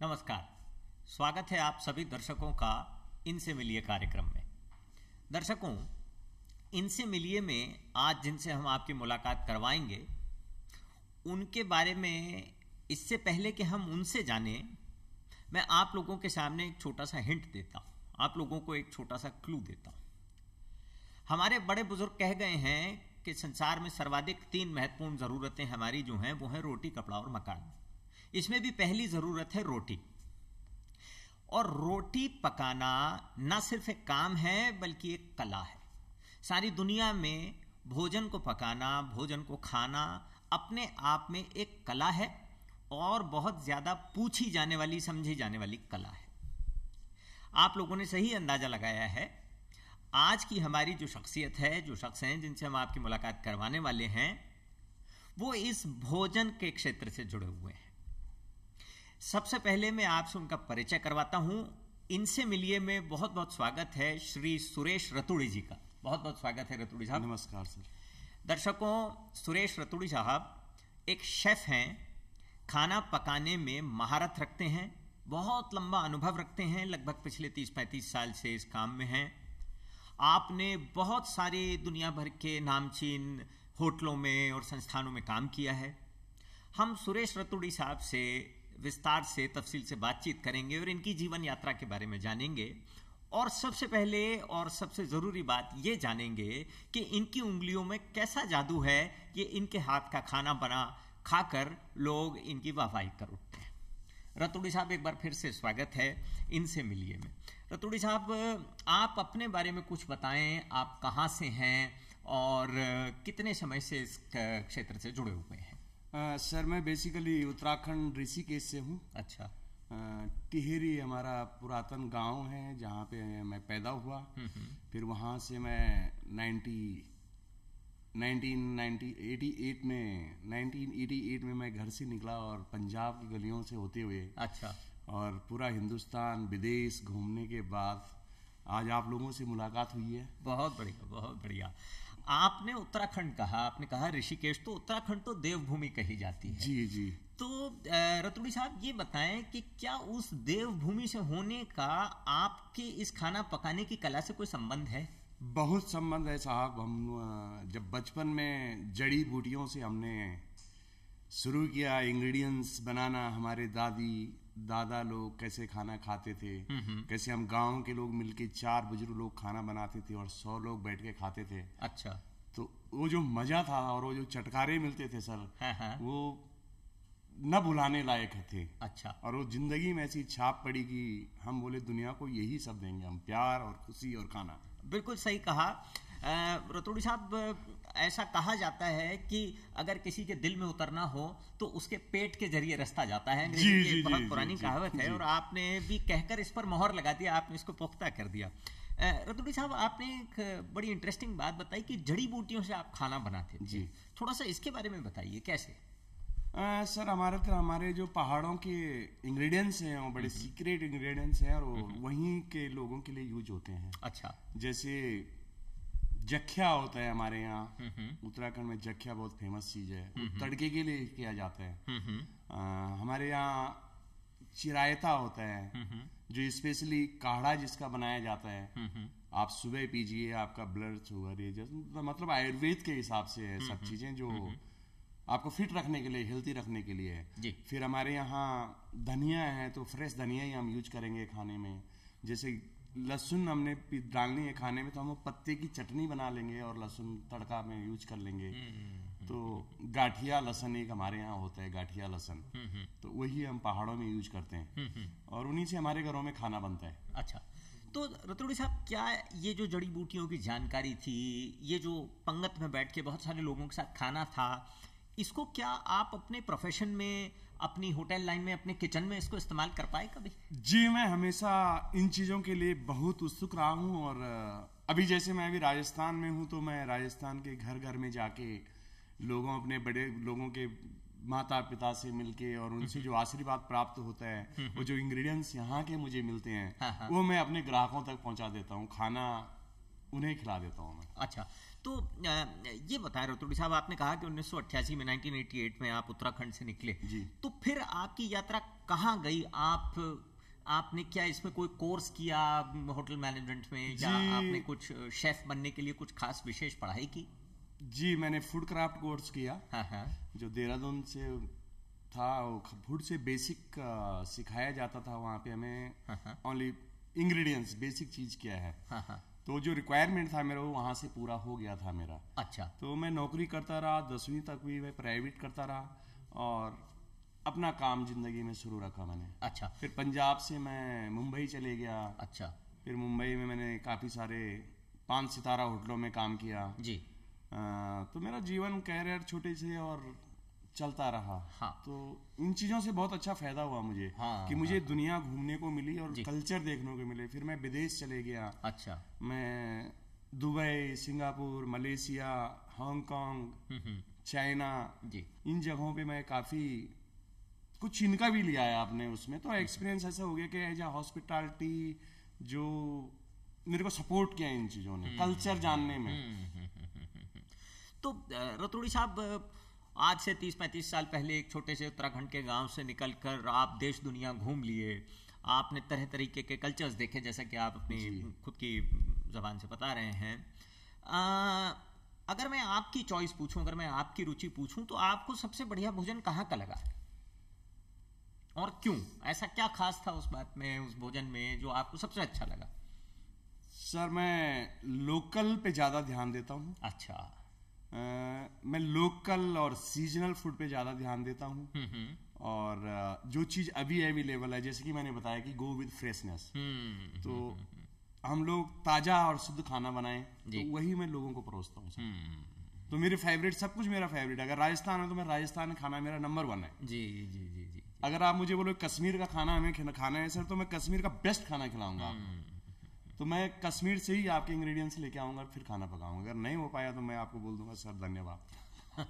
नमस्कार। स्वागत है आप सभी दर्शकों का इनसे मिलिए कार्यक्रम में। दर्शकों, इनसे मिलिए में आज जिनसे हम आपकी मुलाकात करवाएंगे उनके बारे में इससे पहले कि हम उनसे जानें, मैं आप लोगों के सामने एक छोटा सा हिंट देता हूं, आप लोगों को एक छोटा सा क्लू देता हूं। हमारे बड़े बुजुर्ग कह गए हैं कि संसार में सर्वाधिक 3 महत्वपूर्ण जरूरतें हमारी जो हैं वो हैं रोटी, कपड़ा और मकान। इसमें भी पहली जरूरत है रोटी। और रोटी पकाना न सिर्फ एक काम है बल्कि एक कला है। सारी दुनिया में भोजन को पकाना, भोजन को खाना अपने आप में एक कला है और बहुत ज्यादा पूछी जाने वाली, समझी जाने वाली कला है। आप लोगों ने सही अंदाजा लगाया है। आज की हमारी जो शख्सियत है, जो शख्स हैं जिनसे हम आपकी मुलाकात करवाने वाले हैं, वो इस भोजन के क्षेत्र से जुड़े हुए हैं। सबसे पहले मैं आपसे उनका परिचय करवाता हूं। इनसे मिलिए में बहुत बहुत स्वागत है श्री सुरेश रतुड़ी जी का। बहुत बहुत स्वागत है रतुड़ी साहब। नमस्कार सर। दर्शकों, सुरेश रतुड़ी साहब एक शेफ हैं, खाना पकाने में महारत रखते हैं, बहुत लंबा अनुभव रखते हैं, लगभग पिछले 30-35 साल से इस काम में हैं। आपने बहुत सारे दुनिया भर के नामचीन होटलों में और संस्थानों में काम किया है। हम सुरेश रतुड़ी साहब से विस्तार से, तफसील से बातचीत करेंगे और इनकी जीवन यात्रा के बारे में जानेंगे। और सबसे पहले और सबसे जरूरी बात ये जानेंगे कि इनकी उंगलियों में कैसा जादू है कि इनके हाथ का खाना बना खाकर लोग इनकी वाहवाही कर उठते हैं। रतुड़ी साहब, एक बार फिर से स्वागत है इनसे मिलिए में। रतुड़ी साहब, आप अपने बारे में कुछ बताएं। आप कहाँ से हैं और कितने समय से इस क्षेत्र से जुड़े हुए हैं? सर, मैं बेसिकली उत्तराखंड ऋषिकेश से हूँ। अच्छा। टिहरी हमारा पुरातन गांव है जहाँ पे मैं पैदा हुआ। फिर वहाँ से मैं 1988 में मैं घर से निकला और पंजाब की गलियों से होते हुए, अच्छा, और पूरा हिंदुस्तान विदेश घूमने के बाद आज आप लोगों से मुलाकात हुई है। बहुत बढ़िया, बहुत बढ़िया। आपने उत्तराखंड कहा, आपने कहा ऋषिकेश, तो उत्तराखंड तो देवभूमि कही जाती है। जी जी। तो रतुड़ी साहब ये बताएं कि क्या उस देवभूमि से होने का आपके इस खाना पकाने की कला से कोई संबंध है? बहुत संबंध है साहब। हम जब बचपन में जड़ी बूटियों से हमने शुरू किया इंग्रेडिएंट्स बनाना, हमारे दादा लोग कैसे खाना खाते थे, कैसे हम गांव के लोग मिलके 4 बुजुर्ग लोग खाना बनाते थे और 100 लोग बैठ के खाते थे। अच्छा। तो वो जो मजा था और वो जो चटकारे मिलते थे सर, हाँ। वो न भुलाने लायक थे। अच्छा। और वो जिंदगी में ऐसी छाप पड़ी कि हम बोले दुनिया को यही सब देंगे हम, प्यार और खुशी और खाना। बिल्कुल सही कहा रतुड़ी साहब। ऐसा कहा जाता है कि अगर किसी के दिल में उतरना हो तो उसके पेट के जरिए रास्ता जाता है। अंग्रेजी की बहुत पुरानी कहावत है और आपने भी कहकर इस पर मोहर लगा दिया, आपने इसको पुख्ता कर दिया। रतुड़ी साहब, आपने एक बड़ी इंटरेस्टिंग बात बताई कि जड़ी बूटियों से आप खाना बनाते थे। जी। थोड़ा सा इसके बारे में बताइए, कैसे? सर, हमारे जो पहाड़ों के इंग्रेडिएंट्स हैं वो बड़े सीक्रेट इंग्रेडिएंट्स हैं और वहीं के लोगों के लिए यूज होते हैं। अच्छा। जैसे जख्या होता है हमारे यहाँ, उत्तराखंड में जख्या बहुत फेमस चीज है, तड़के के लिए किया जाता है। हमारे यहाँ चिरायता होता है जो स्पेशली काढ़ा जिसका बनाया जाता है। आप सुबह पीजिए, आपका ब्लड शुगर, ये मतलब आयुर्वेद के हिसाब से है सब चीजें जो आपको फिट रखने के लिए, हेल्थी रखने के लिए है। फिर हमारे यहाँ धनिया है तो फ्रेश धनिया ही हम यूज करेंगे खाने में। जैसे लहसुन हमने डालनी है खाने में तो हम पत्ते की चटनी बना लेंगे और लहसुन तड़का में यूज कर लेंगे। तो गाठिया लहसुन एक हमारे यहाँ होता है, गाठिया लहसुन, तो वही हम पहाड़ों में यूज करते हैं और उन्हीं से हमारे घरों में खाना बनता है। अच्छा। तो रतुड़ी साहब, क्या ये जो जड़ी बूटियों की जानकारी थी, ये जो पंगत में बैठ के बहुत सारे लोगों के साथ खाना था, इसको क्या आप अपने प्रोफेशन में, अपनी होटल लाइन में, अपने किचन में इसको इस्तेमाल कर पाए कभी? जी, मैं हमेशा इन चीजों के लिए बहुत उत्सुक रहा हूं और अभी जैसे मैं अभी राजस्थान में हूं तो मैं राजस्थान के घर घर में जाके अपने बड़े लोगों के माता पिता से मिलके और उनसे जो आशीर्वाद प्राप्त होता है, वो जो इंग्रेडिएंट्स यहाँ के मुझे मिलते हैं, वो मैं अपने ग्राहकों तक पहुंचा देता हूँ। खाना उन्हें खिला देता हूँ मैं। अच्छा, तो ये बताएं रतुड़ी साहब, आपने कहा कि 1988 में 1988 में आप उत्तराखंड से निकले जी। तो फिर आपकी यात्रा कहाँ गई? आपने क्या इसमें कोई कोर्स किया होटल मैनेजमेंट में, या आपने कुछ शेफ बनने के लिए कुछ खास विशेष पढ़ाई की? जी, मैंने फूड क्राफ्ट कोर्स किया। हाँ। जो देहरादून से था, फूड से बेसिक सिखाया जाता था वहाँ पे हमें। ओनली इंग्रेडिएंट्स, बेसिक चीज क्या है। हाँ। तो जो रिक्वायरमेंट था मेरा वो वहाँ से पूरा हो गया था मेरा। अच्छा। तो मैं नौकरी करता रहा, 10वीं तक भी मैं प्राइवेट करता रहा और अपना काम जिंदगी में शुरू रखा मैंने। अच्छा। फिर पंजाब से मैं मुंबई चले गया। अच्छा। फिर मुंबई में मैंने काफ़ी सारे 5 सितारा होटलों में काम किया जी। तो मेरा जीवन कैरियर छोटे से और चलता रहा। हाँ। तो इन चीज़ों से बहुत अच्छा फायदा हुआ मुझे। हाँ, कि मुझे हाँ, दुनिया घूमने को मिली और कल्चर देखने को मिले। फिर मैं विदेश चले गया। अच्छा। मैं Dubai, Singapore, Malaysia, Hong Kong, China, जी, इन जगहों पे मैं काफ़ी कुछ इनका भी लिया है आपने उसमें। तो एक्सपीरियंस ऐसा हो गया कि एज अ हॉस्पिटैलिटी जो मेरे को सपोर्ट किया इन चीज़ों ने, कल्चर जानने में। तो रतुड़ी साहब, आज से 30-35 साल पहले एक छोटे से उत्तराखंड के गांव से निकलकर आप देश दुनिया घूम लिए, आपने तरह तरीके के कल्चर्स देखे, जैसा कि आप अपनी खुद की जबान से बता रहे हैं। अगर मैं आपकी चॉइस पूछूं, अगर मैं आपकी रुचि पूछूं, तो आपको सबसे बढ़िया भोजन कहाँ का लगा और क्यों? ऐसा क्या खास था उस बात में, उस भोजन में, जो आपको सबसे अच्छा लगा? सर, मैं लोकल पे ज़्यादा ध्यान देता हूँ। अच्छा। मैं लोकल और सीजनल फूड पे ज़्यादा ध्यान देता हूँ। और जो चीज़ अभी अवेलेबल है, जैसे कि मैंने बताया कि गो विद फ्रेशनेस, तो हम लोग ताज़ा और शुद्ध खाना बनाएं, तो वही मैं लोगों को परोसता हूँ। तो मेरे फेवरेट, सब कुछ मेरा फेवरेट। अगर राजस्थान है तो मैं राजस्थान खाना मेरा नंबर 1 है। जी जी जी जी। अगर आप मुझे बोलो कश्मीर का खाना हमें खाना है सर, तो मैं कश्मीर का बेस्ट खाना खिलाऊंगा आपको। तो मैं कश्मीर से ही आपके इंग्रेडिएंट्स लेके आऊंगा, फिर खाना पकाऊंगा। अगर नहीं हो पाया तो मैं आपको बोल दूंगा सर धन्यवाद,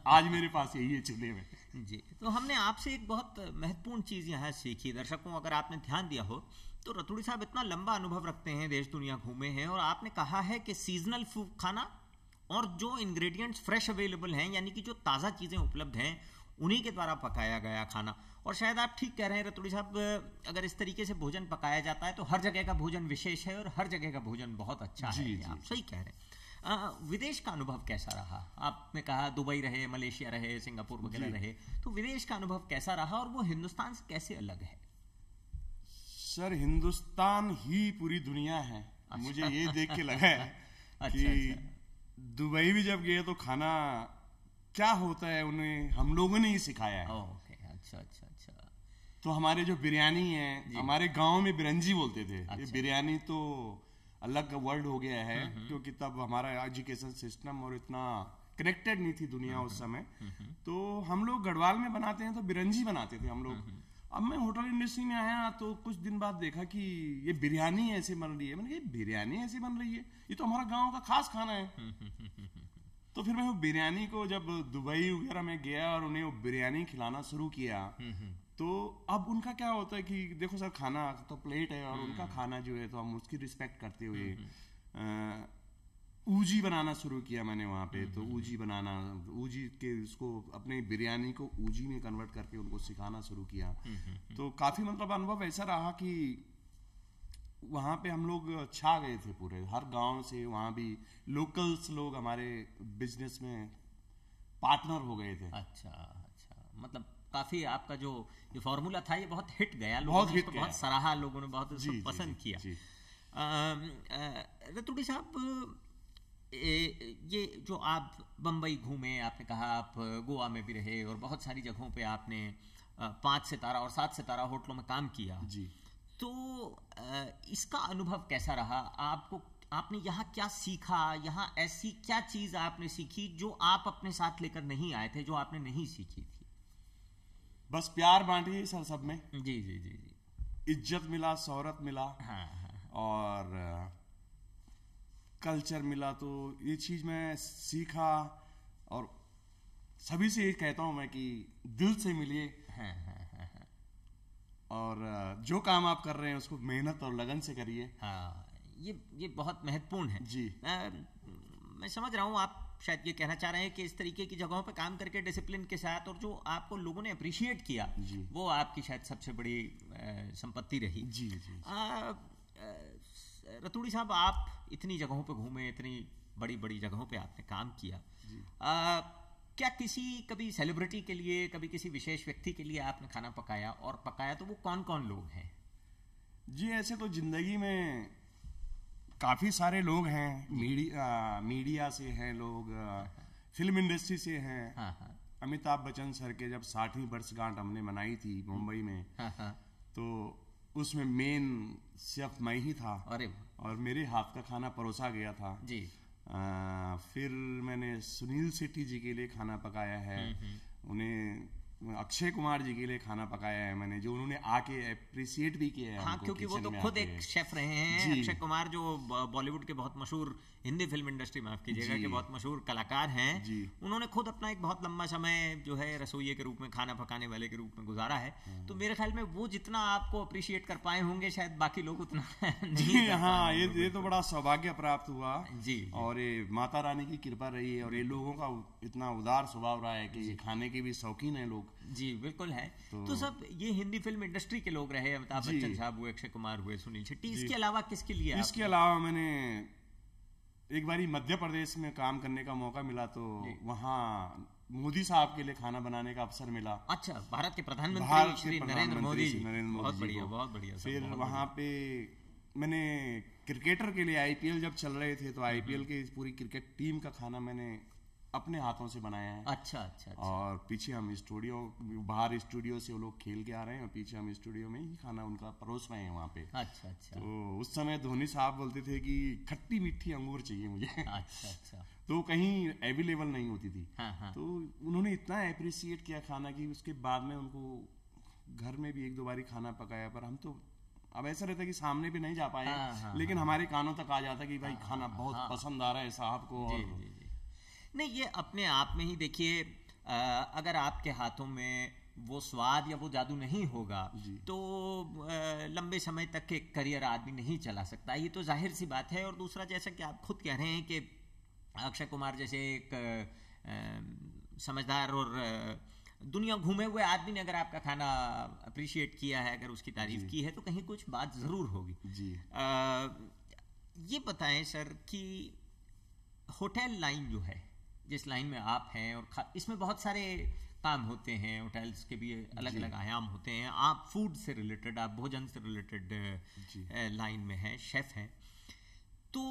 आज मेरे पास यही है चूल्हे में। जी, तो हमने आपसे एक बहुत महत्वपूर्ण चीज़ यहाँ सीखी। दर्शकों, अगर आपने ध्यान दिया हो तो रतुड़ी साहब इतना लंबा अनुभव रखते हैं, देश दुनिया घूमे हैं, और आपने कहा है कि सीजनल फूड खाना और जो इंग्रेडिएंट्स फ्रेश अवेलेबल हैं, यानी कि जो ताज़ा चीज़ें उपलब्ध हैं, उन्हीं के द्वारा पकाया गया खाना। और शायद आप ठीक कह रहे हैं रतुड़ी साहब, अगर इस तरीके से भोजन पकाया जाता है तो हर जगह का भोजन विशेष है और हर जगह का भोजन बहुत अच्छा है। आप सही कह रहे हैं। विदेश का अनुभव कैसा रहा? आपने कहा दुबई रहे, मलेशिया रहे, सिंगापुर वगैरह रहे, तो विदेश का अनुभव कैसा रहा और वो हिंदुस्तान से कैसे अलग है? सर, हिंदुस्तान ही पूरी दुनिया है। अच्छा। मुझे ये देख के लगा है कि दुबई भी जब गए तो खाना क्या होता है उन्हें हम लोगों ने ही सिखाया है। ओके, अच्छा अच्छा अच्छा। तो हमारे जो बिरयानी है, हमारे गांव में बिरंजी बोलते थे। अच्छा। ये बिरयानी तो अलग वर्ड हो गया है, क्योंकि तब हमारा एजुकेशन सिस्टम और इतना कनेक्टेड नहीं थी दुनिया उस समय। तो हम लोग गढ़वाल में बनाते हैं तो बिरंजी बनाते थे हम लोग। अब मैं होटल इंडस्ट्री में आया तो कुछ दिन बाद देखा कि ये बिरयानी ऐसे बन रही है। मैंने कहा बिरयानी ऐसे बन रही है, ये तो हमारा गांव का खास खाना है। तो फिर मैं वो बिरयानी को जब दुबई वगैरह में गया और उन्हें वो बिरयानी खिलाना शुरू किया, तो अब उनका क्या होता है कि देखो सर, खाना तो प्लेट है और उनका खाना जो है तो हम उसकी रिस्पेक्ट करते हुए ऊजी बनाना शुरू किया मैंने वहाँ पे। तो ऊजी बनाना, ऊजी के उसको अपने बिरयानी को ऊजी में कन्वर्ट करके उनको सिखाना शुरू किया। तो काफ़ी मतलब अनुभव ऐसा रहा कि वहाँ पे हम लोग छा गए थे पूरे, हर गांव से। वहाँ भी लोकल्स लोग हमारे बिजनेस में पार्टनर हो गए थे। अच्छा अच्छा, मतलब काफी आपका जो ये फॉर्मूला था ये बहुत हिट गया, लोगों ने इसको बहुत सराहा, लोगों ने बहुत इसको पसंद किया। रतुड़ी साहब, ये जो आप बम्बई घूमे, आपने कहा आप गोवा में भी रहे और बहुत सारी जगहों पे आपने 5 सितारा और 7 सितारा होटलों में काम किया जी। तो इसका अनुभव कैसा रहा आपको? आपने यहाँ क्या सीखा? यहाँ ऐसी क्या चीज आपने सीखी जो आप अपने साथ लेकर नहीं आए थे, जो आपने नहीं सीखी थी? बस प्यार बांटिए सर सब में। जी जी जी जी। इज्जत मिला, शोहरत मिला। हाँ। और कल्चर मिला। तो ये चीज मैं सीखा और सभी से ये कहता हूं मैं कि दिल से मिलिए। और जो काम आप कर रहे हैं उसको मेहनत और लगन से करिए। हाँ, ये बहुत महत्वपूर्ण है जी। मैं समझ रहा हूँ आप शायद ये कहना चाह रहे हैं कि इस तरीके की जगहों पे काम करके डिसिप्लिन के साथ, और जो आपको लोगों ने अप्रिशिएट किया वो आपकी शायद सबसे बड़ी संपत्ति रही। जी जी। रतूड़ी साहब, आप इतनी जगहों पे घूमे, इतनी बड़ी बड़ी जगहों पे आपने काम किया, क्या कभी सेलिब्रिटी के लिए, कभी किसी विशेष व्यक्ति के लिए आपने खाना पकाया, और पकाया तो वो कौन कौन लोग हैं? जी, ऐसे तो जिंदगी में काफी सारे लोग हैं। मीडिया से हैं लोग, फिल्म इंडस्ट्री से हैं। अमिताभ बच्चन सर के जब 60वीं वर्षगांठ हमने मनाई थी मुंबई में, तो उसमें मेन शेफ मैं ही था। अरे, और मेरे हाथ का खाना परोसा गया था जी। फिर मैंने सुनील शेट्टी जी के लिए खाना पकाया है, उन्हें अक्षय कुमार जी के लिए खाना पकाया है मैंने, जो उन्होंने आके अप्रिशिएट भी किया है। हाँ, क्योंकि वो तो खुद एक शेफ रहे हैं। अक्षय कुमार जो बॉलीवुड के बहुत मशहूर, हिंदी फिल्म इंडस्ट्री माफ कीजिएगा, के बहुत मशहूर कलाकार हैं, उन्होंने खुद अपना एक बहुत लंबा समय जो है रसोइये के रूप में, खाना पकाने वाले के रूप में गुजारा है। तो मेरे ख्याल में वो जितना आपको अप्रिशिएट कर पाए होंगे, शायद बाकी लोग उतना नहीं। हाँ, ये तो बड़ा सौभाग्य प्राप्त हुआ जी। और ये माता रानी की कृपा रही है, और ये लोगों का इतना उदार स्वभाव रहा है कि खाने के भी शौकीन है लोग। जी बिल्कुल है। तो सब ये हिंदी फिल्म इंडस्ट्री के लोग रहे, अमिताभ बच्चन साहब हुए, अक्षय कुमार हुए, सुनील शेट्टी। इसके अलावा किसके लिए? इसके अलावा मैंने एक बारी मध्य प्रदेश में काम करने का मौका मिला, तो वहाँ मोदी साहब के लिए खाना बनाने का अवसर मिला। अच्छा, भारत के प्रधानमंत्री श्री नरेंद्र मोदी। बहुत बढ़िया, बहुत बढ़िया। फिर वहाँ पे मैंने क्रिकेटर के लिए, आईपीएल जब चल रहे थे, तो आईपीएल की पूरी क्रिकेट टीम का खाना मैंने अपने हाथों से बनाया है। अच्छा। और पीछे हम बाहर स्टूडियो से वो लोग खेल के आ रहे हैं, और पीछे हम स्टूडियो में ही खाना उनका परोस रहे हैं वहाँ पे। अच्छा। तो उस समय धोनी साहब बोलते थे कि खट्टी मीठी अंगूर चाहिए मुझे। अच्छा। तो कहीं अवेलेबल नहीं होती थी। हाँ। तो उन्होंने इतना अप्रिशिएट किया खाना की, उसके बाद में उनको घर में भी 1-2 बारी खाना पकाया, पर हम तो अब ऐसा रहता है कि सामने भी नहीं जा पाए, लेकिन हमारे कानों तक आ जाता कि भाई खाना बहुत पसंद आ रहा है साहब को। नहीं, ये अपने आप में ही देखिए, अगर आपके हाथों में वो स्वाद या वो जादू नहीं होगा, तो लंबे समय तक एक करियर आदमी नहीं चला सकता। ये तो जाहिर सी बात है। और दूसरा, जैसा कि आप खुद कह रहे हैं कि अक्षय कुमार जैसे एक समझदार और दुनिया घूमे हुए आदमी ने अगर आपका खाना अप्रिशिएट किया है, अगर उसकी तारीफ की है, तो कहीं कुछ बात जरूर होगी। ये बताएं सर कि होटल लाइन जो है, जिस लाइन में आप हैं, और इसमें बहुत सारे काम होते हैं, होटल्स के भी अलग अलग आयाम होते हैं। आप फूड से रिलेटेड, आप भोजन से रिलेटेड लाइन में हैं, शेफ हैं। तो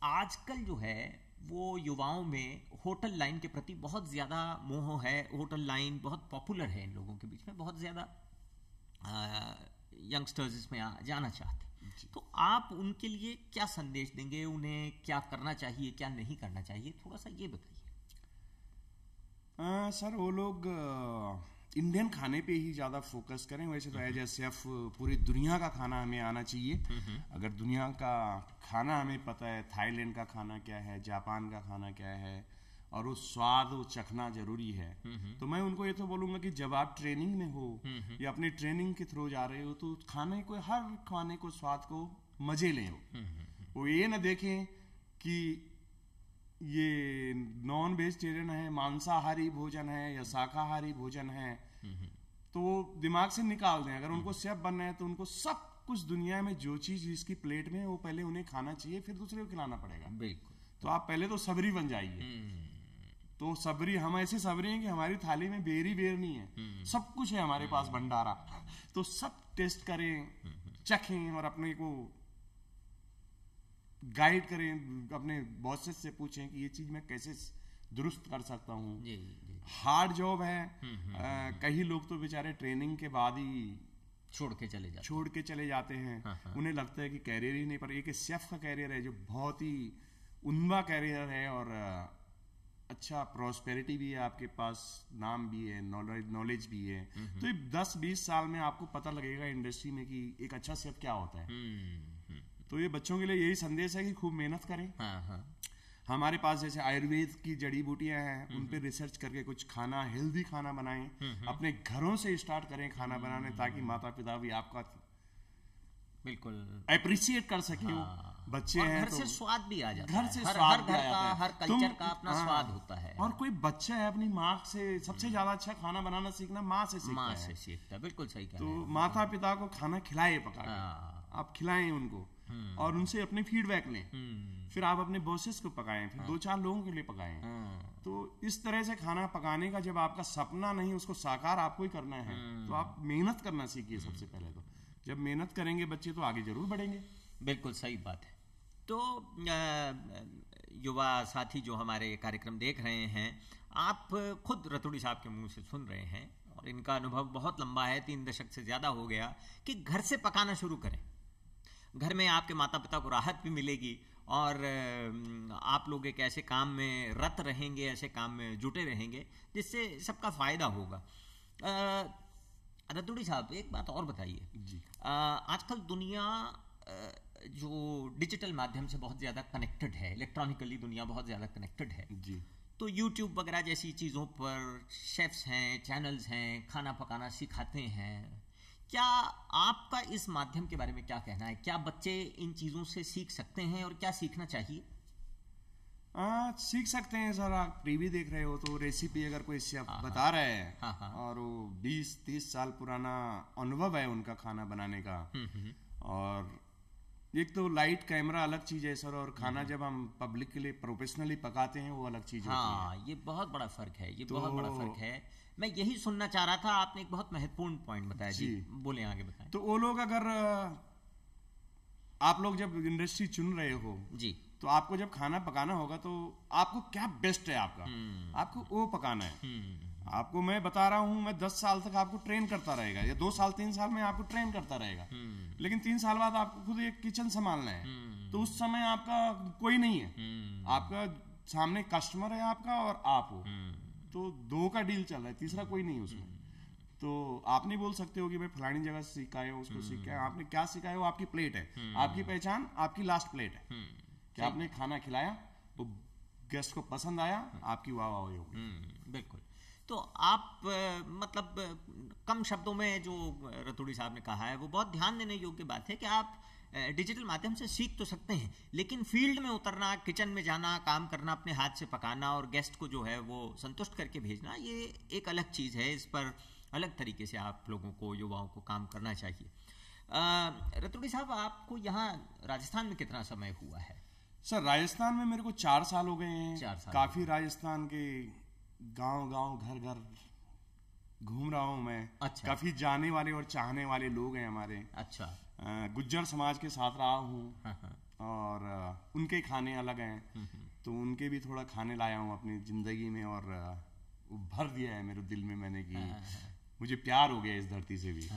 आजकल जो है वो युवाओं में होटल लाइन के प्रति बहुत ज़्यादा मोह है। होटल लाइन बहुत पॉपुलर है इन लोगों के बीच में, बहुत ज़्यादा यंगस्टर्स इसमें जाना चाहते हैं। तो आप उनके लिए क्या संदेश देंगे? उन्हें क्या करना चाहिए, क्या नहीं करना चाहिए? थोड़ा सा ये बताइए। सर, वो लोग इंडियन खाने पे ही ज़्यादा फोकस करें। वैसे तो एज ए शेफ पूरी दुनिया का खाना हमें आना चाहिए। अगर दुनिया का खाना हमें पता है, थाईलैंड का खाना क्या है, जापान का खाना क्या है, और वो स्वाद वो चखना जरूरी है। तो मैं उनको ये तो बोलूँगा कि जब आप ट्रेनिंग में हो या अपनी ट्रेनिंग के थ्रू जा रहे हो, तो खाने को, हर खाने को, स्वाद को मज़े लें। वो ये ना देखें कि ये नॉन वेजिटेरियन है, मांसाहारी भोजन है या शाकाहारी भोजन है, तो वो दिमाग से निकाल दें। अगर उनको शेफ बनना है, तो उनको सब कुछ दुनिया में जो चीज जिसकी प्लेट में है, वो पहले उन्हें खाना चाहिए, फिर दूसरे को खिलाना पड़ेगा। बिल्कुल। तो आप पहले तो सबरी बन जाइए। तो सबरी, हम ऐसे सबरी हैं कि हमारी थाली में बेरी बेर नहीं है, सब कुछ है हमारे पास भंडारा। तो सब टेस्ट करें, चखें, और अपने को गाइड करें, अपने बॉसेस से पूछें कि ये चीज मैं कैसे दुरुस्त कर सकता हूँ। हार्ड जॉब है। कई लोग तो बेचारे ट्रेनिंग के बाद ही छोड़ के चले जाते हैं। उन्हें लगता है कि कैरियर ही नहीं, पर एक शेफ का कैरियर है जो बहुत ही उन्नत कैरियर है, और अच्छा प्रॉस्पेरिटी भी है आपके पास, नाम भी है, नॉलेज भी है। तो ये 10-20 साल में आपको पता लगेगा इंडस्ट्री में कि एक अच्छा शेफ क्या होता है। तो ये बच्चों के लिए यही संदेश है कि खूब मेहनत करें। हमारे पास जैसे आयुर्वेद की जड़ी बूटियां हैं, उन पे रिसर्च करके कुछ खाना, हेल्दी खाना बनाएं। अपने घरों से स्टार्ट करें खाना बनाने, ताकि माता पिता भी आपका बिल्कुल अप्रिशिएट कर सके। बच्चे हैं घर तो से स्वाद भी आ जाता घर है, से हर स्वाद घर का हर कल्चर का अपना स्वाद होता है। और कोई बच्चा है अपनी माँ से सबसे ज्यादा अच्छा खाना बनाना सीखना माँ से सीखता है। बिल्कुल सही कह रहे हैं। तो माता पिता को खाना खिलाए, पका आप खिलाएं उनको और उनसे अपने फीडबैक लें, फिर आप अपने बॉसेस को पकाएं, फिर 2-4 लोगों के लिए पकाएं। तो इस तरह से खाना पकाने का जब आपका सपना नहीं उसको साकार आपको ही करना है तो आप मेहनत करना सीखिए। सबसे पहले तो जब मेहनत करेंगे बच्चे तो आगे जरूर बढ़ेंगे। बिल्कुल सही बात है। तो युवा साथी जो हमारे कार्यक्रम देख रहे हैं, आप खुद रतुड़ी साहब के मुंह से सुन रहे हैं और इनका अनुभव बहुत लंबा है, 3 दशक से ज़्यादा हो गया, कि घर से पकाना शुरू करें। घर में आपके माता पिता को राहत भी मिलेगी और आप लोग एक ऐसे काम में रत रहेंगे, ऐसे काम में जुटे रहेंगे जिससे सबका फ़ायदा होगा। रतुड़ी साहब एक बात और बताइए जी। आजकल दुनिया जो डिजिटल माध्यम से बहुत ज़्यादा कनेक्टेड है, इलेक्ट्रॉनिकली दुनिया बहुत ज़्यादा कनेक्टेड है जी। तो यूट्यूब वगैरह जैसी चीज़ों पर शेफ्स हैं, चैनल्स हैं, खाना पकाना सिखाते हैं। क्या आपका इस माध्यम के बारे में क्या कहना है? क्या बच्चे इन चीज़ों से सीख सकते हैं और क्या सीखना चाहिए? सीख सकते हैं सर। आप टीवी देख रहे हो तो रेसिपी अगर कोई शेफ बता रहे हैं और वो 20-30 साल पुराना अनुभव है उनका खाना बनाने का, और एक तो लाइट कैमरा अलग चीज है सर, और खाना जब हम पब्लिक के लिए प्रोफेशनली पकाते हैं वो अलग चीज होती है। ये बहुत बड़ा फर्क है, ये बहुत बड़ा फर्क है। मैं यही सुनना चाह रहा था, आपने एक बहुत महत्वपूर्ण पॉइंट बताया जी। बोले, आगे बताएं। तो वो लोग अगर आप लोग जब इंडस्ट्री चुन रहे हो जी, तो आपको जब खाना पकाना होगा तो आपको क्या बेस्ट है आपको वो पकाना है। आपको मैं बता रहा हूं, मैं 10 साल तक आपको ट्रेन करता रहेगा, या 2 साल 3 साल में आपको ट्रेन करता रहेगा, लेकिन 3 साल बाद आपको खुद एक किचन संभालना है। तो उस समय आपका कोई नहीं है, आपका सामने कस्टमर है आपका और आप हो, तो 2 का डील चल रहा है, तीसरा कोई नहीं उसमें। तो आप नहीं बोल सकते हो कि मैं फलानी जगह से सीखा है, उसको सीखा है। आपने क्या सीखा है वो आपकी प्लेट है, आपकी पहचान आपकी लास्ट प्लेट है कि आपने खाना खिलाया, वो गेस्ट को पसंद आया, आपकी वाह वाह होगी। बिल्कुल। तो आप मतलब कम शब्दों में जो रतुड़ी साहब ने कहा है वो बहुत ध्यान देने योग्य बात है कि आप डिजिटल माध्यम से सीख तो सकते हैं, लेकिन फील्ड में उतरना, किचन में जाना, काम करना, अपने हाथ से पकाना और गेस्ट को जो है वो संतुष्ट करके भेजना, ये एक अलग चीज़ है। इस पर अलग तरीके से आप लोगों को, युवाओं को काम करना चाहिए। रतुड़ी साहब, आपको यहाँ राजस्थान में कितना समय हुआ है? सर राजस्थान में मेरे को 4 साल हो गए हैं। 4 साल काफी राजस्थान के गांव घर घूम रहा हूं मैं। अच्छा। काफी जाने वाले और चाहने वाले लोग हैं हमारे। अच्छा। गुज्जर समाज के साथ रहा हूँ और उनके खाने अलग हैं, तो उनके भी थोड़ा खाने लाया हूँ अपनी जिंदगी में, और भर दिया है मेरे दिल में मैंने कि मुझे प्यार हो गया इस धरती से भी।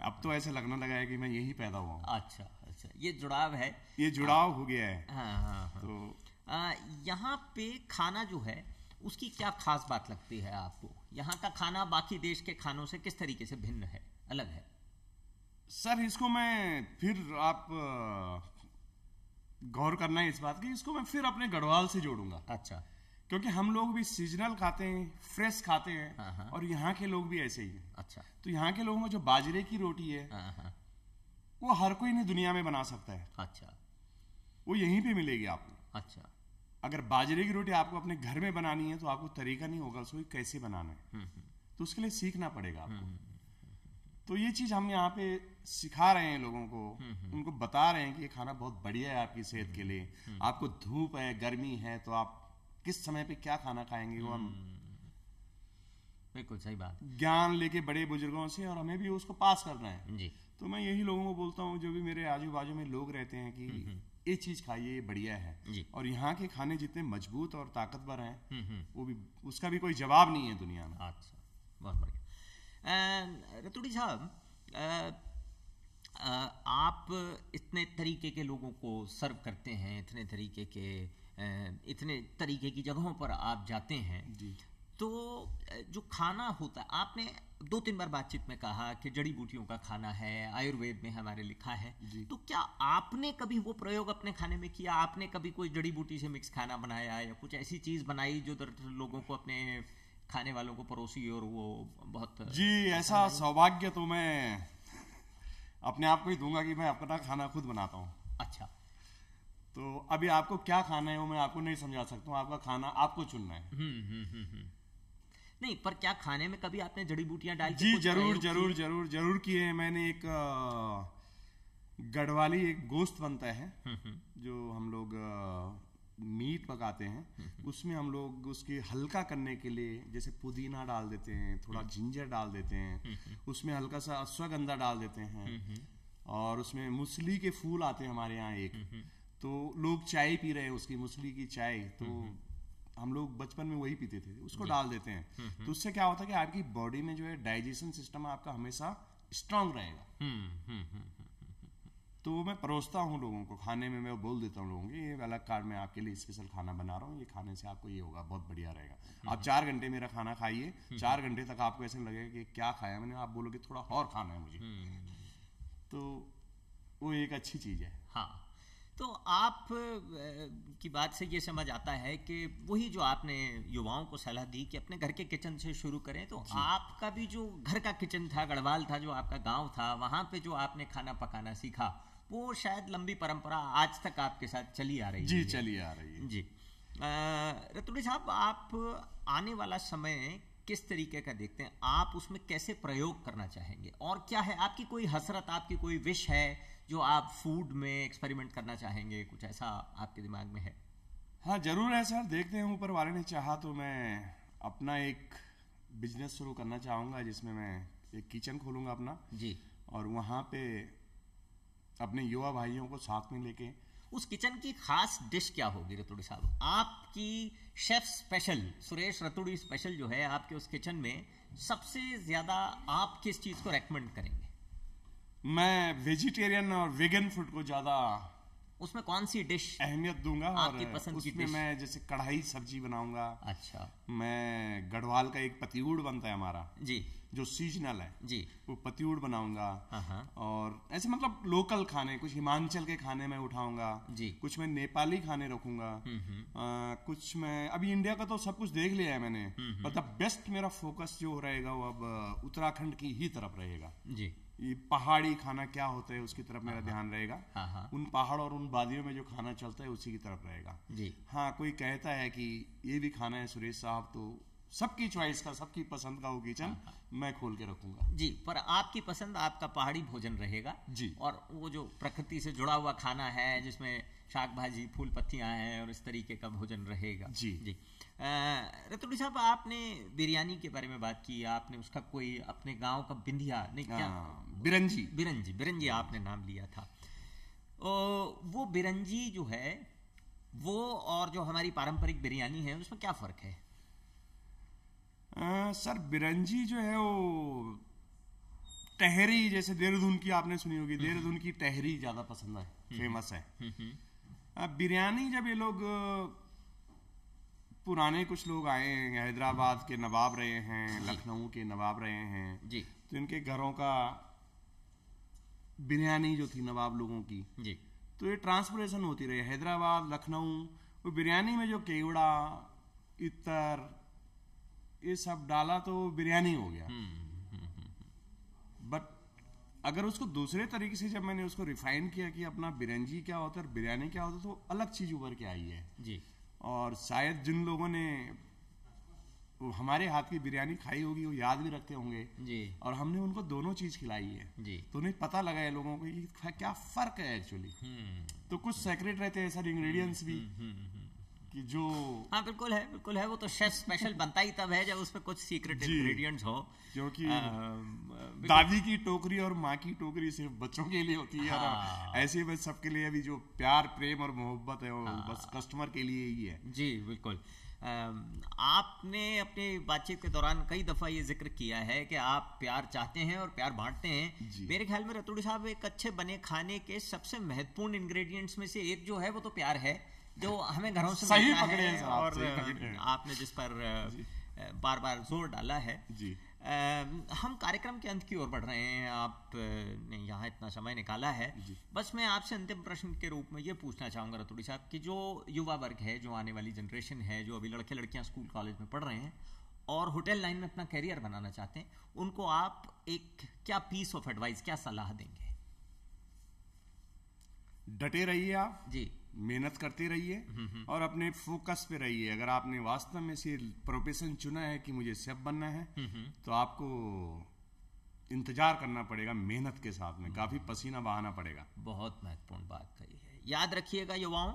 अब तो ऐसे लगने लगा है कि मैं यही पैदा हुआ हूँ। अच्छा, ये जुड़ाव है, ये जुड़ाव हो गया है। तो यहाँ पे खाना जो है उसकी क्या खास बात लगती है आपको? यहाँ का खाना बाकी देश के खानों से किस तरीके से भिन्न है, अलग है? सर इसको मैं फिर आप गौर करना है इस बात की, इसको मैं फिर अपने गढ़वाल से जोड़ूंगा। अच्छा। क्योंकि हम लोग भी सीजनल खाते हैं, फ्रेश खाते हैं, और यहाँ के लोग भी ऐसे ही हैं। अच्छा। तो यहाँ के लोगों को जो बाजरे की रोटी है वो हर कोई नहीं दुनिया में बना सकता है। अच्छा। वो यहीं पे मिलेगी आपको। अच्छा। अगर बाजरे की रोटी आपको अपने घर में बनानी है तो आपको तरीका नहीं होगा उसको कैसे बनाना है, तो उसके लिए सीखना पड़ेगा आपको। तो ये चीज हम यहाँ पे सिखा रहे हैं लोगों को, उनको बता रहे हैं कि ये खाना बहुत बढ़िया है आपकी सेहत के लिए। आपको धूप है, गर्मी है, तो आप किस समय पे क्या खाना खाएंगे वो हम बिल्कुल सही बात ज्ञान लेके बड़े बुजुर्गों से, और हमें भी उसको पास करना है जी। तो मैं यही लोगों को बोलता हूँ, जो भी मेरे आजू बाजू में लोग रहते हैं, कि ये चीज खाइए, ये बढ़िया है जी। और यहाँ के खाने जितने मजबूत और ताकतवर हैं वो भी, उसका भी कोई जवाब नहीं है दुनिया में। अच्छा, बहुत बढ़िया। रतुड़ी साहब, आप इतने तरीके के लोगों को सर्व करते हैं, इतने तरीके की जगहों पर आप जाते हैं जी। तो जो खाना होता है, आपने 2-3 बार बातचीत में कहा कि जड़ी बूटियों का खाना है, आयुर्वेद में हमारे लिखा है, तो क्या आपने कभी वो प्रयोग अपने खाने में किया? आपने कभी कोई जड़ी बूटी से मिक्स खाना बनाया या कुछ ऐसी चीज बनाई जो लोगों को, अपने खाने वालों को परोसी और वो बहुत जी? ऐसा सौभाग्य तो मैं अपने आप को ही दूंगा कि मैं अपना खाना खुद बनाता हूँ। अच्छा, तो अभी आपको क्या खाना है वो मैं आपको नहीं समझा सकता हूँ, आपका खाना आपको चुनना है। नहीं, पर क्या खाने में कभी आपने जड़ी बूटियां डाल जी जरूर जरूर जरूर जरूर किए हैं मैंने। एक गढ़वाली एक गोश्त बनता है जो हम लोग मीट पकाते हैं, उसमें हम लोग उसके हल्का करने के लिए जैसे पुदीना डाल देते हैं, थोड़ा जिंजर डाल देते हैं, उसमें हल्का सा अश्वगंधा डाल देते हैं, और उसमें मूसली के फूल आते हैं हमारे यहाँ एक, तो लोग चाय पी रहे हैं उसकी मूसली की चाय, तो हम लोग बचपन में वही पीते थे, उसको डाल देते हैं। तो उससे क्या होता है कि आपकी बॉडी में जो है डाइजेशन सिस्टम आपका हमेशा स्ट्रांग रहेगा। तो मैं परोसता हूँ लोगों को खाने में, मैं बोल देता हूँ लोगों को ये अलग कार्ड में आपके लिए स्पेशल खाना बना रहा हूँ, ये खाने से आपको ये होगा, बहुत बढ़िया रहेगा। आप 4 घंटे मेरा खाना खाइए, 4 घंटे तक आपको ऐसे लगेगा कि क्या खाया मैंने, आप बोलोगे थोड़ा और खाना है मुझे, तो वो एक अच्छी चीज़ है। हाँ, तो आप की बात से ये समझ आता है कि वही जो आपने युवाओं को सलाह दी कि अपने घर के किचन से शुरू करें, तो आपका भी जो घर का किचन था, गढ़वाल था, जो आपका गांव था, वहां पे जो आपने खाना पकाना सीखा, वो शायद लंबी परंपरा आज तक आपके साथ चली आ रही है। जी, चली आ रही है। जी, रतुड़ी साहब, आप आने वाला समय किस तरीके का देखते हैं? आप उसमें कैसे प्रयोग करना चाहेंगे, और क्या है आपकी कोई हसरत, आपकी कोई विश है जो आप फूड में एक्सपेरिमेंट करना चाहेंगे? कुछ ऐसा आपके दिमाग में है? हाँ जरूर है सर, देखते हैं ऊपर वाले ने चाहा तो मैं अपना एक बिजनेस शुरू करना चाहूँगा जिसमें मैं एक किचन खोलूँगा अपना जी, और वहाँ पे अपने युवा भाइयों को साथ में लेके। उस किचन की खास डिश क्या होगी रतुड़ी साहब? आपकी chef special, Suresh Raturi special जो है आपके उस किचन में, सबसे ज्यादा आप किस चीज को रेकमेंड करेंगे? मैं वेजिटेरियन और वेगन फूड को ज्यादा, उसमें कौन सी डिश अहमियत दूंगा, आपकी पसंद की उसमें मैं जैसे कढ़ाई सब्जी बनाऊंगा। अच्छा, मैं गढ़वाल का एक पतिऊड़ बनता है हमारा जी, जो सीजनल है जी, वो पतिऊड़ बनाऊंगा। और ऐसे मतलब लोकल खाने, कुछ हिमाचल के खाने में उठाऊंगा जी, कुछ मैं नेपाली खाने रखूंगा, कुछ मैं अभी इंडिया का तो सब कुछ देख लिया है मैंने, पर द बेस्ट मेरा फोकस जो रहेगा वो अब उत्तराखंड की ही तरफ रहेगा। जी, ये पहाड़ी खाना क्या होता है उसकी तरफ मेरा ध्यान रहेगा। उन पहाड़ और उन वादियों में जो खाना चलता है उसी की तरफ रहेगा जी। हाँ, कोई कहता है कि ये भी खाना है सुरेश साहब, तो सबकी चॉइस का, सबकी पसंद का वो किचन मैं खोल के रखूंगा जी। पर आपकी पसंद, आपका पहाड़ी भोजन रहेगा जी, और वो जो प्रकृति से जुड़ा हुआ खाना है जिसमें शाक भाजी, फूल पत्तियां हैं, और इस तरीके का भोजन रहेगा जी जी। रतुड़ी साहब, आपने बिरयानी के बारे में बात की, आपने उसका कोई अपने गांव का बिंदिया नहीं, क्या बिरंजी आपने नाम लिया था। वो बिरंजी जो है वो और जो हमारी पारंपरिक बिरयानी है उसमें क्या फर्क है? सर बिरंजी जो है वो टहरी, जैसे देहरादून की आपने सुनी होगी, देहरादून की टहरी ज्यादा पसंद है, फेमस है। बिरयानी जब ये लोग पुराने कुछ लोग आए हैं, हैदराबाद के नवाब रहे हैं, लखनऊ के नवाब रहे हैं जी, तो इनके घरों का बिरयानी जो थी नवाब लोगों की जी, तो ये ट्रांसपोर्टेशन होती रही हैदराबाद लखनऊ। वो बिरयानी में जो केवड़ा, इतर, ये सब डाला तो बिरयानी हो गया। बट अगर उसको दूसरे तरीके से जब मैंने उसको रिफाइन किया कि अपना बिरंजी क्या होता है और बिरयानी क्या होता है, तो अलग चीज उभर के आई है जी। और शायद जिन लोगों ने हमारे हाथ की बिरयानी खाई होगी वो याद भी रखते होंगे जी, और हमने उनको दोनों चीज खिलाई है जी, तो उन्हें पता लगा है लोगों को कि क्या फर्क है एक्चुअली। तो कुछ सेक्रेट रहते हैं सर इंग्रेडिएंट्स भी कि जो, हाँ बिल्कुल है, वो तो शेफ स्पेशल बनता ही तब है जब उसमें कुछ सीक्रेट इंग्रेडिएंट्स हो, जो कि दादी की टोकरी और माँ की टोकरी सिर्फ बच्चों के लिए होती है, और ऐसे बस सबके लिए अभी जो प्यार, प्रेम और मोहब्बत है वो बस कस्टमर के लिए ही है जी। बिल्कुल। आपने अपनी बातचीत के दौरान कई दफा ये जिक्र किया है कि आप प्यार चाहते हैं और प्यार बांटते हैं। मेरे ख्याल में रतुड़ी साहब, एक अच्छे बने खाने के सबसे महत्वपूर्ण इंग्रेडिएंट्स में से एक जो है वो तो प्यार है, जो हमें घरों से सही मिलता है, और आपने जिस पर बार बार जोर डाला है जी। हम कार्यक्रम के अंत की ओर बढ़ रहे हैं, आपने यहाँ इतना समय निकाला है, बस मैं आपसे अंतिम प्रश्न के रूप में ये पूछना चाहूँगा रतुड़ी साहब कि जो युवा वर्ग है, जो आने वाली जनरेशन है, जो अभी लड़के लड़कियाँ स्कूल कॉलेज में पढ़ रहे हैं और होटल लाइन में अपना करियर बनाना चाहते हैं, उनको आप एक क्या पीस ऑफ एडवाइस, क्या सलाह देंगे? डटे रहिए आप जी, मेहनत करते रहिए और अपने फोकस पे रहिए। अगर आपने वास्तव में से प्रोफेशन चुना है कि मुझे शेफ बनना है, तो आपको इंतजार करना पड़ेगा, मेहनत के साथ में काफी पसीना बहाना पड़ेगा। बहुत महत्वपूर्ण बात कही है। याद रखिएगा युवाओं,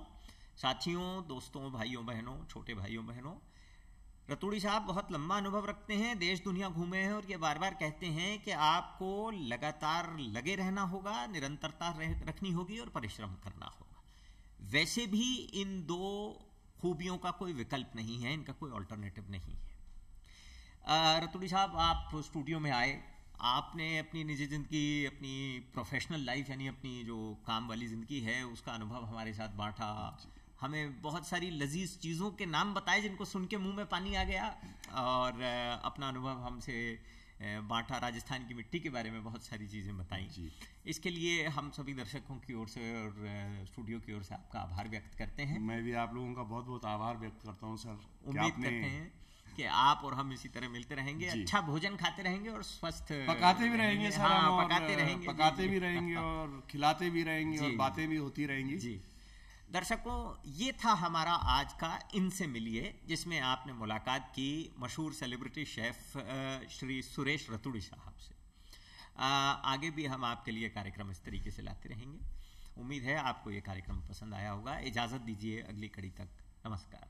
साथियों, दोस्तों, भाइयों बहनों, छोटे भाइयों बहनों, रतूड़ी साहब बहुत लंबा अनुभव रखते हैं, देश दुनिया घूमे हैं और ये बार बार कहते हैं कि आपको लगातार लगे रहना होगा, निरंतरता रखनी होगी और परिश्रम करना होगा। वैसे भी इन दो खूबियों का कोई विकल्प नहीं है, इनका कोई ऑल्टरनेटिव नहीं है। रतूड़ी साहब, आप स्टूडियो में आए, आपने अपनी निजी जिंदगी, अपनी प्रोफेशनल लाइफ यानी अपनी जो काम वाली जिंदगी है उसका अनुभव हमारे साथ बांटा, हमें बहुत सारी लजीज चीज़ों के नाम बताए जिनको सुन के मुंह में पानी आ गया, और अपना अनुभव हमसे बांटा, राजस्थान की मिट्टी के बारे में बहुत सारी चीज़ें बताई। इसके लिए हम सभी दर्शकों की ओर से और स्टूडियो की ओर से आपका आभार व्यक्त करते हैं। मैं भी आप लोगों का बहुत बहुत आभार व्यक्त करता हूँ सर। उम्मीद करते हैं कि आप और हम इसी तरह मिलते रहेंगे, अच्छा भोजन खाते रहेंगे और स्वस्थ पकाते भी रहेंगे सर। हाँ, पकाते रहेंगे और खिलाते भी रहेंगे और बातें भी होती रहेंगी जी। दर्शकों, ये था हमारा आज का इनसे मिलिए, जिसमें आपने मुलाकात की मशहूर सेलिब्रिटी शेफ श्री सुरेश रतूड़ी साहब से। आगे भी हम आपके लिए कार्यक्रम इस तरीके से लाते रहेंगे। उम्मीद है आपको ये कार्यक्रम पसंद आया होगा। इजाज़त दीजिए अगली कड़ी तक। नमस्कार।